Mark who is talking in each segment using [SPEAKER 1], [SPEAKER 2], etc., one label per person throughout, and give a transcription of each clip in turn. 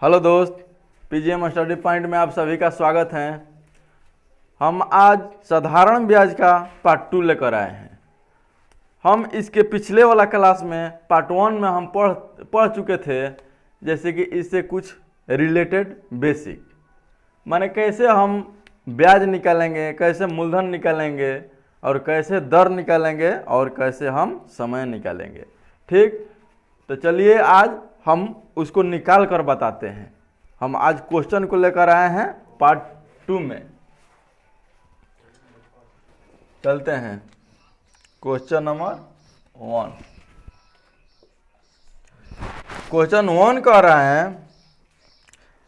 [SPEAKER 1] Hello दोस्त, PGM study point में आप सभी का स्वागत है। हम आज साधारण ब्याज का पार्ट 2 लेकर आए हैं। हम इसके पिछले वाला क्लास में पार्ट 1 में हम पढ़ चुके थे, जैसे कि इससे कुछ रिलेटेड बेसिक, माने कैसे हम ब्याज निकालेंगे, कैसे मूलधन निकालेंगे और कैसे दर निकालेंगे और कैसे हम समय निकालेंगे। ठीक, तो चलिए आज हम उसको निकाल कर बताते हैं। हम आज क्वेश्चन को लेकर आए हैं पार्ट 2 में। चलते हैं क्वेश्चन नंबर 1। क्वेश्चन 1 कह रहा है,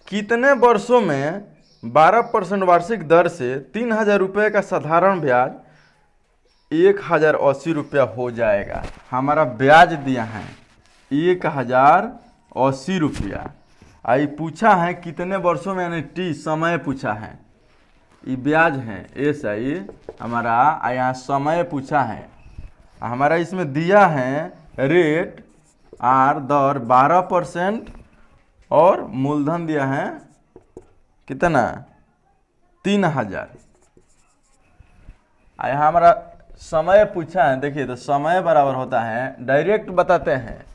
[SPEAKER 1] कितने वर्षों में 12% वार्षिक दर से 3000 रुपये का साधारण ब्याज 1080 रुपया हो जाएगा। हमारा ब्याज दिया है 1080 रुपया। आई पूछा है कितने वर्षों में, यानी टी समय पूछा है। ये ब्याज है एस आई हमारा, यहाँ समय पूछा है हमारा। इसमें दिया है रेट आर दर 12% और मूलधन दिया है कितना 3000। यहाँ हमारा समय पूछा है। देखिए तो समय बराबर होता है, डायरेक्ट बताते हैं।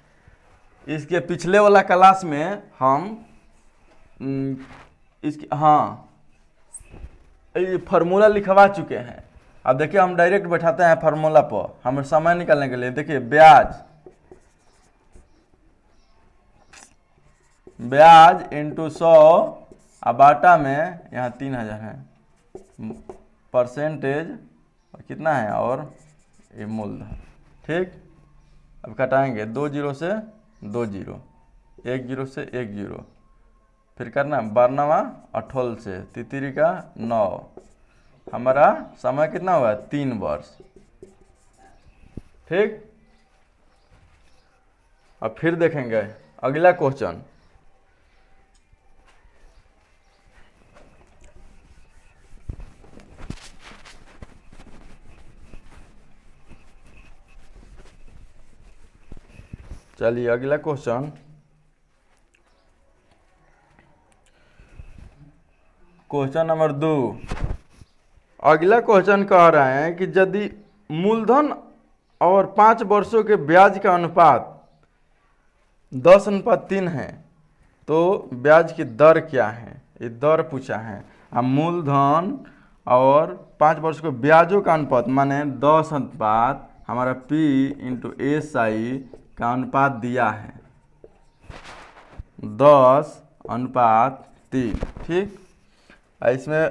[SPEAKER 1] इसके पिछले वाला क्लास में हम इसकी ये फार्मूला लिखवा चुके हैं। अब देखिए हम डायरेक्ट बैठाते हैं फार्मूला पर, हम समय निकालने के लिए। देखिए ब्याज इंटू 100 बाटा में यहाँ 3000 है, परसेंटेज कितना है और ये मूलधन। ठीक, अब घटाएंगे 2 जीरो से 2 जीरो, 1 जीरो से 1 जीरो, फिर करना 12वां 18 से तितरी का 9। हमारा समय कितना हुआ 3 वर्ष। ठीक, अब फिर देखेंगे अगला क्वेश्चन। चलिए अगला क्वेश्चन, क्वेश्चन नंबर 2। अगला क्वेश्चन कह रहे हैं कि यदि मूलधन और 5 वर्षों के ब्याज का अनुपात 10:3 है तो ब्याज की दर क्या है। ये दर पूछा है। अब मूलधन और 5 वर्ष के ब्याजों का अनुपात माने 10 अनुपात हमारा P इंटू एस आई का अनुपात दिया है 10:3। ठीक, इसमें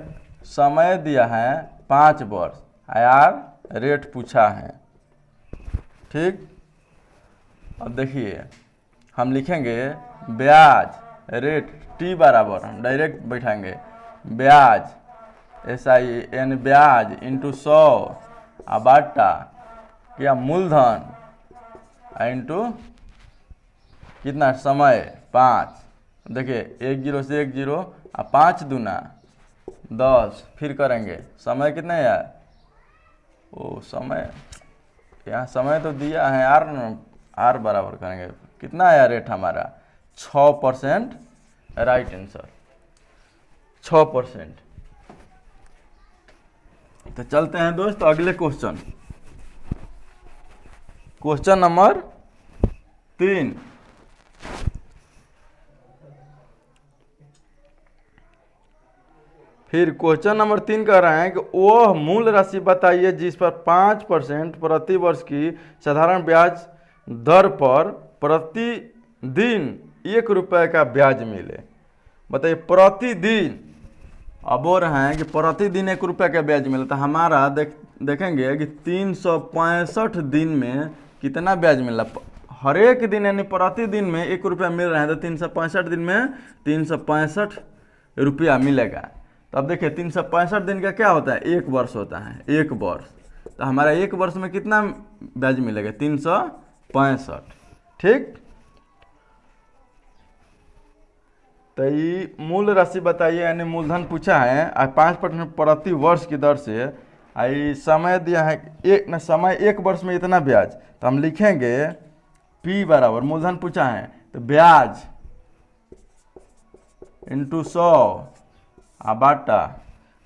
[SPEAKER 1] समय दिया है 5 वर्ष, यार रेट पूछा है। ठीक, अब देखिए हम लिखेंगे ब्याज रेट टी बराबर, हम डायरेक्ट बैठाएंगे ब्याज एस आई एन ब्याज इंटू 100 बाटा क्या मूलधन इंटू कितना समय 5। देखिए 1 जीरो से 1 जीरो, 5 दूना 10, फिर करेंगे समय कितना है यार, ओ समय यहाँ समय तो दिया है आर बराबर करेंगे कितना है रेट हमारा 6%। Right answer 6%। तो चलते हैं दोस्त अगले क्वेश्चन, क्वेश्चन नंबर 3। फिर क्वेश्चन नंबर 3 कह रहे हैं कि वह मूल राशि बताइए जिस पर 5% प्रति वर्ष की साधारण ब्याज दर पर प्रतिदिन 1 रुपये का ब्याज मिले। बताइए प्रतिदिन। अब बोल रहे हैं कि प्रतिदिन 1 रुपये का ब्याज मिले, तो हमारा देखेंगे कि 365 दिन में कितना ब्याज मिला। हर एक दिन यानी प्रतिदिन में 1 रुपया मिल रहा है, तो 365 दिन में 365 रुपया मिलेगा। तो अब देखिए 365 दिन का क्या होता है, 1 वर्ष होता है, 1 वर्ष। तो हमारा 1 वर्ष में कितना ब्याज मिलेगा 365। ठीक, तो ये मूल राशि बताइए, यानी मूलधन पूछा है 5% प्रति वर्ष की दर से। आई समय दिया है समय 1 वर्ष में इतना ब्याज, तो हम लिखेंगे P बराबर मूलधन पूछा है तो ब्याज इंटू 100 बाटा,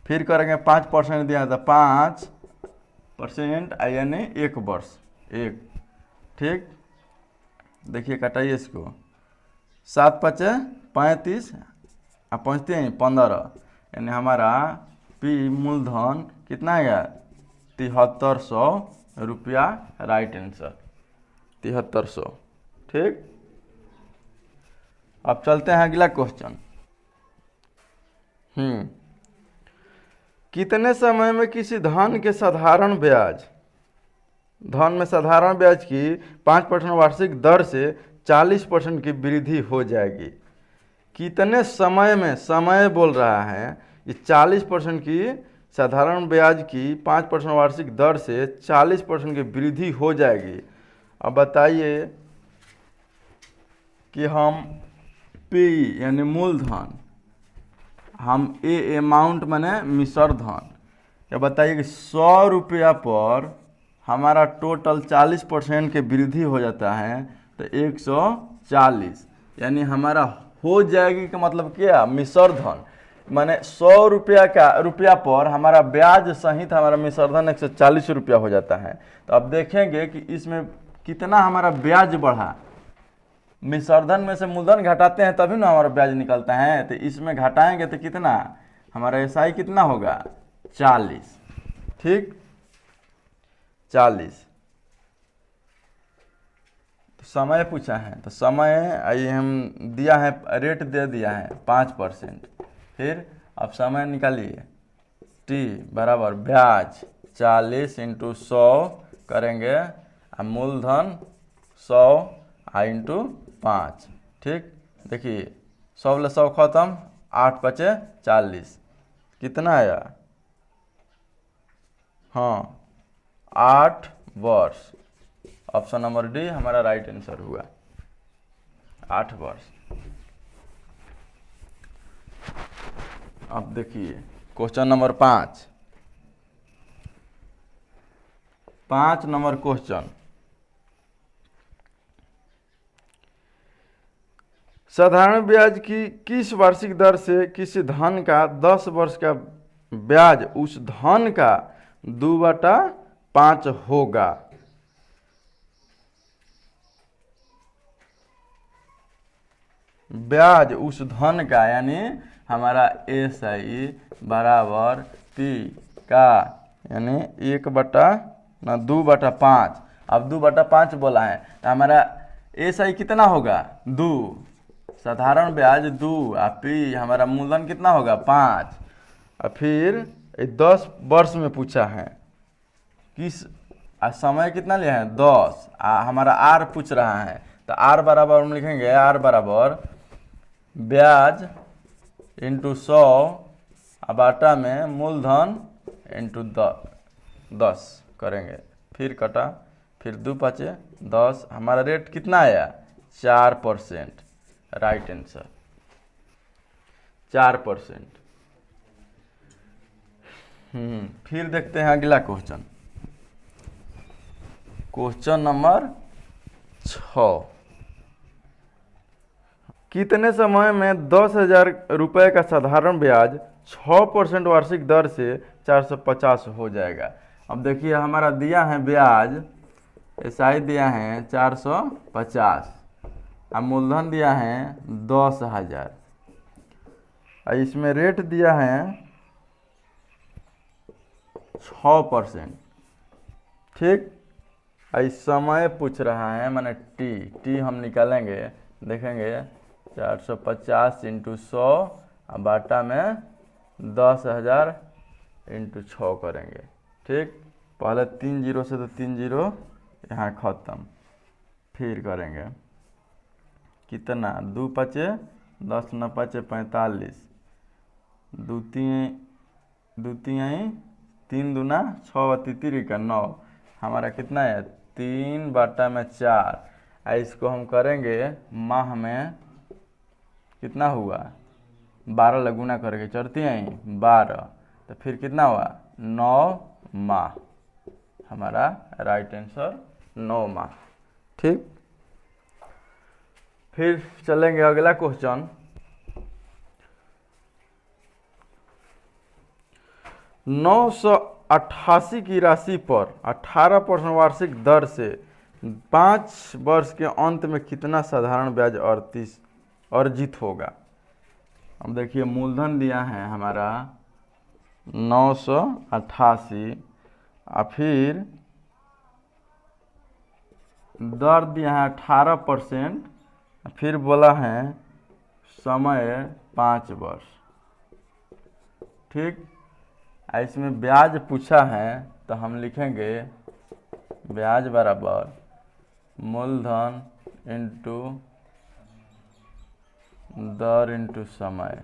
[SPEAKER 1] फिर करेंगे 5% दिया था 5% यानी 1 वर्ष 1। ठीक, देखिए कटाइए इसको, 7 पचे 35 और 15, यानी हमारा पी मूलधन कितना है 7300 रुपया, राइट आंसर 7300। ठीक, अब चलते हैं अगला क्वेश्चन। कितने समय में किसी धन के साधारण ब्याज, धन में साधारण ब्याज की 5% वार्षिक दर से 40% की वृद्धि हो जाएगी? कितने समय में, समय बोल रहा है, ये 40% की साधारण ब्याज की 5% वार्षिक दर से 40% की वृद्धि हो जाएगी। अब बताइए कि हम पी यानी मूलधन, हम ए अमाउंट माने मिश्र धन, या बताइए कि 100 रुपया पर हमारा टोटल 40% के वृद्धि हो जाता है तो 140, यानी हमारा हो जाएगी का मतलब क्या, मिश्र धन माने 100 रुपया पर हमारा ब्याज सहित हमारा मिश्र धन 140 रुपया हो जाता है। तो अब देखेंगे कि इसमें कितना हमारा ब्याज बढ़ा, मिश्रधन में से मूलधन घटाते हैं तभी ना हमारा ब्याज निकलता है, तो इसमें घटाएंगे तो कितना हमारा एसआई कितना होगा 40। ठीक, 40। तो समय पूछा है, तो समय आइए हम दिया है, रेट दे दिया है 5%। फिर अब समय निकालिए, टी बराबर ब्याज 40 इंटू 100 करेंगे, मूलधन 100 इंटू 5। ठीक, देखिए 100 ले 100 खत्म, 8 पचे 40, कितना आया, हाँ 8 वर्ष। ऑप्शन नंबर डी हमारा राइट आंसर हुआ, 8 वर्ष। अब देखिए क्वेश्चन नंबर 5 नंबर क्वेश्चन, साधारण ब्याज की किस वार्षिक दर से किसी धन का 10 वर्ष का ब्याज उस धन का 2/5 होगा? ब्याज उस धन का, यानी हमारा एसआई बराबर पी का, यानी 2/5। अब 2/5 बोला है तो हमारा एसआई कितना होगा 2, साधारण ब्याज 2, और पी हमारा मूलधन कितना होगा 5। और फिर 10 वर्ष में पूछा है, किस समय कितना लिया है 10, हमारा आर पूछ रहा है, तो आर बराबर हम लिखेंगे, आर बराबर ब्याज इंटू 100 बाटा में मूलधन इंटू 10 करेंगे, फिर कटा, फिर 2 पचे 10, हमारा रेट कितना आया 4%, राइट आंसर 4%। फिर देखते हैं अगला क्वेश्चन, क्वेश्चन नंबर 6। कितने समय में 10,000 रुपये का साधारण ब्याज 6% वार्षिक दर से 450 हो जाएगा? अब देखिए हमारा दिया है ब्याज, एसआई दिया है 450, अब मूलधन दिया है 10,000, इसमें रेट दिया है 6%। ठीक, इस समय पूछ रहा है, माने टी हम निकालेंगे, देखेंगे 450 इंटू 100 बाटा में 10,000 इंटू 6 करेंगे। ठीक, पहले 3 जीरो से तो 3 जीरो यहाँ खत्म, फिर करेंगे कितना 2 पचे 10 न पचे 45, 2 तीन 3 दूना 6 तितरी का 9, हमारा कितना है 3 बाटा में 4। इसको हम करेंगे माह में, कितना हुआ 12 लगुना करके चढ़ती हैं 12, तो फिर कितना हुआ 9 माह, हमारा राइट आंसर 9 माह। ठीक, फिर चलेंगे अगला क्वेश्चन, 988 की राशि पर 18% वार्षिक दर से 5 वर्ष के अंत में कितना साधारण ब्याज अर्जित होगा। अब देखिए मूलधन दिया है हमारा 988 और फिर दर दिया है 18%, फिर बोला है समय 5 वर्ष। ठीक, इसमें ब्याज पूछा है तो हम लिखेंगे ब्याज बराबर मूलधन इंटू दर इंटू समय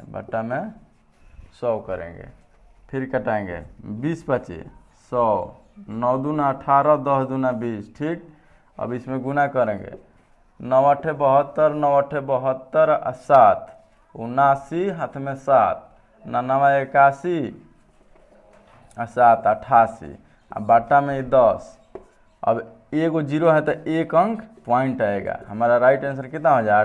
[SPEAKER 1] बटा में 100 करेंगे, फिर कटाएंगे 20 25 100, 9 दूना 18, 10 दूना 20। ठीक, अब इसमें गुना करेंगे 9 8 72, 9 8 72 और 7 79, हाथ में 7 99 81 और 7 88 और बाटा में 10। अब एगो जीरो है तो एक अंक पॉइंट आएगा। हमारा राइट आंसर कितना हो जाए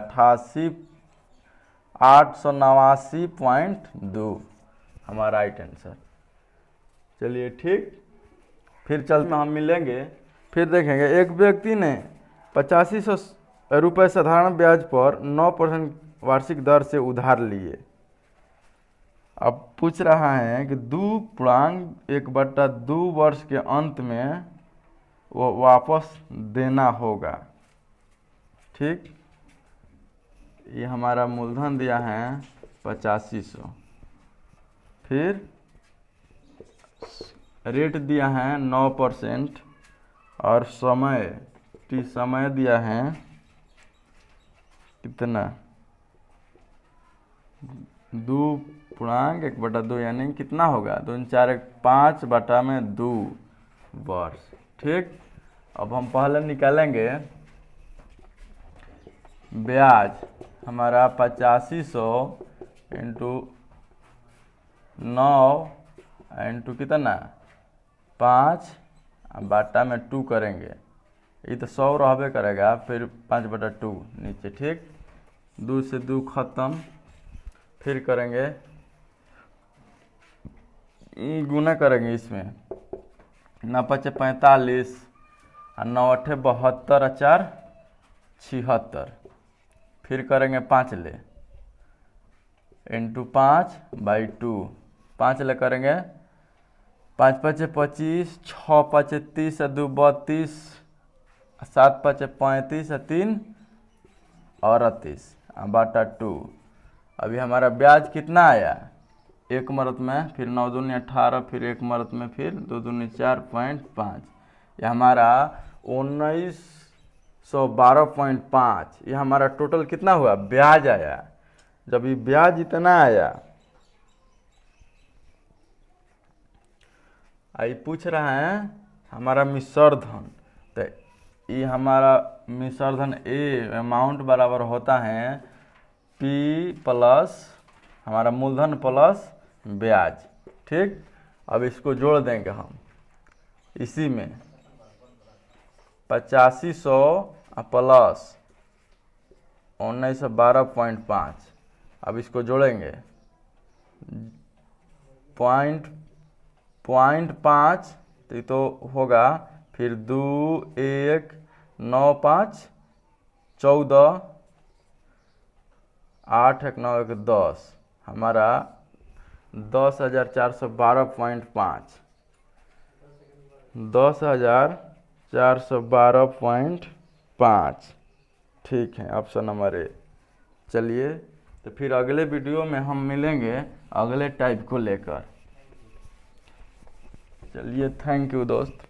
[SPEAKER 1] 889.2 हमारा राइट आंसर। चलिए ठीक, फिर चलते हम मिलेंगे, फिर देखेंगे। एक व्यक्ति ने 8500 रुपये साधारण ब्याज पर 9% वार्षिक दर से उधार लिए। अब पूछ रहा है कि 2.1/2 वर्ष के अंत में वो वापस देना होगा। ठीक, ये हमारा मूलधन दिया है 8500, फिर रेट दिया है 9% और समय दिया है कितना 2.1/2 यानी कितना होगा 2 4 5/2 वर्ष। ठीक, अब हम पहले निकालेंगे ब्याज हमारा 8500 इंटू 9 इंटू कितना 5 बाटा में 2 करेंगे, ये तो 100 रहबे करेगा, फिर 5/2 नीचे। ठीक, 2 से 2 खत्म, फिर करेंगे गुना करेंगे इसमें 9 5 45 और 9 8 72 और 4 76, फिर करेंगे 5 ले इंटू 5/2, 5 ले करेंगे 5 5 25, 6 5 30 और 2 32, 7 5 35 और 3 38 बाटा 2। अभी हमारा ब्याज कितना आया एक मरत में, फिर 9 दूनी 18, फिर एक मरत में, फिर 2 दूनी 4.5, ये हमारा 1912.5। ये हमारा टोटल कितना हुआ ब्याज आया। जब ये ब्याज इतना आया, आई पूछ रहा है हमारा मिश्रधन, तो ये हमारा मिश्रधन अमाउंट बराबर होता है P प्लस हमारा मूलधन प्लस ब्याज। ठीक, अब इसको जोड़ देंगे हम इसी में 8500 प्लस 1912.5, अब इसको जोड़ेंगे 0.5 तो होगा, फिर 2 1 9 5 14 8 1 9 1 10 हमारा 10,412.5 10,412.5। ठीक है, ऑप्शन नंबर ए। चलिए, तो फिर अगले वीडियो में हम मिलेंगे अगले टाइप को लेकर। चलिए, थैंक यू दोस्त।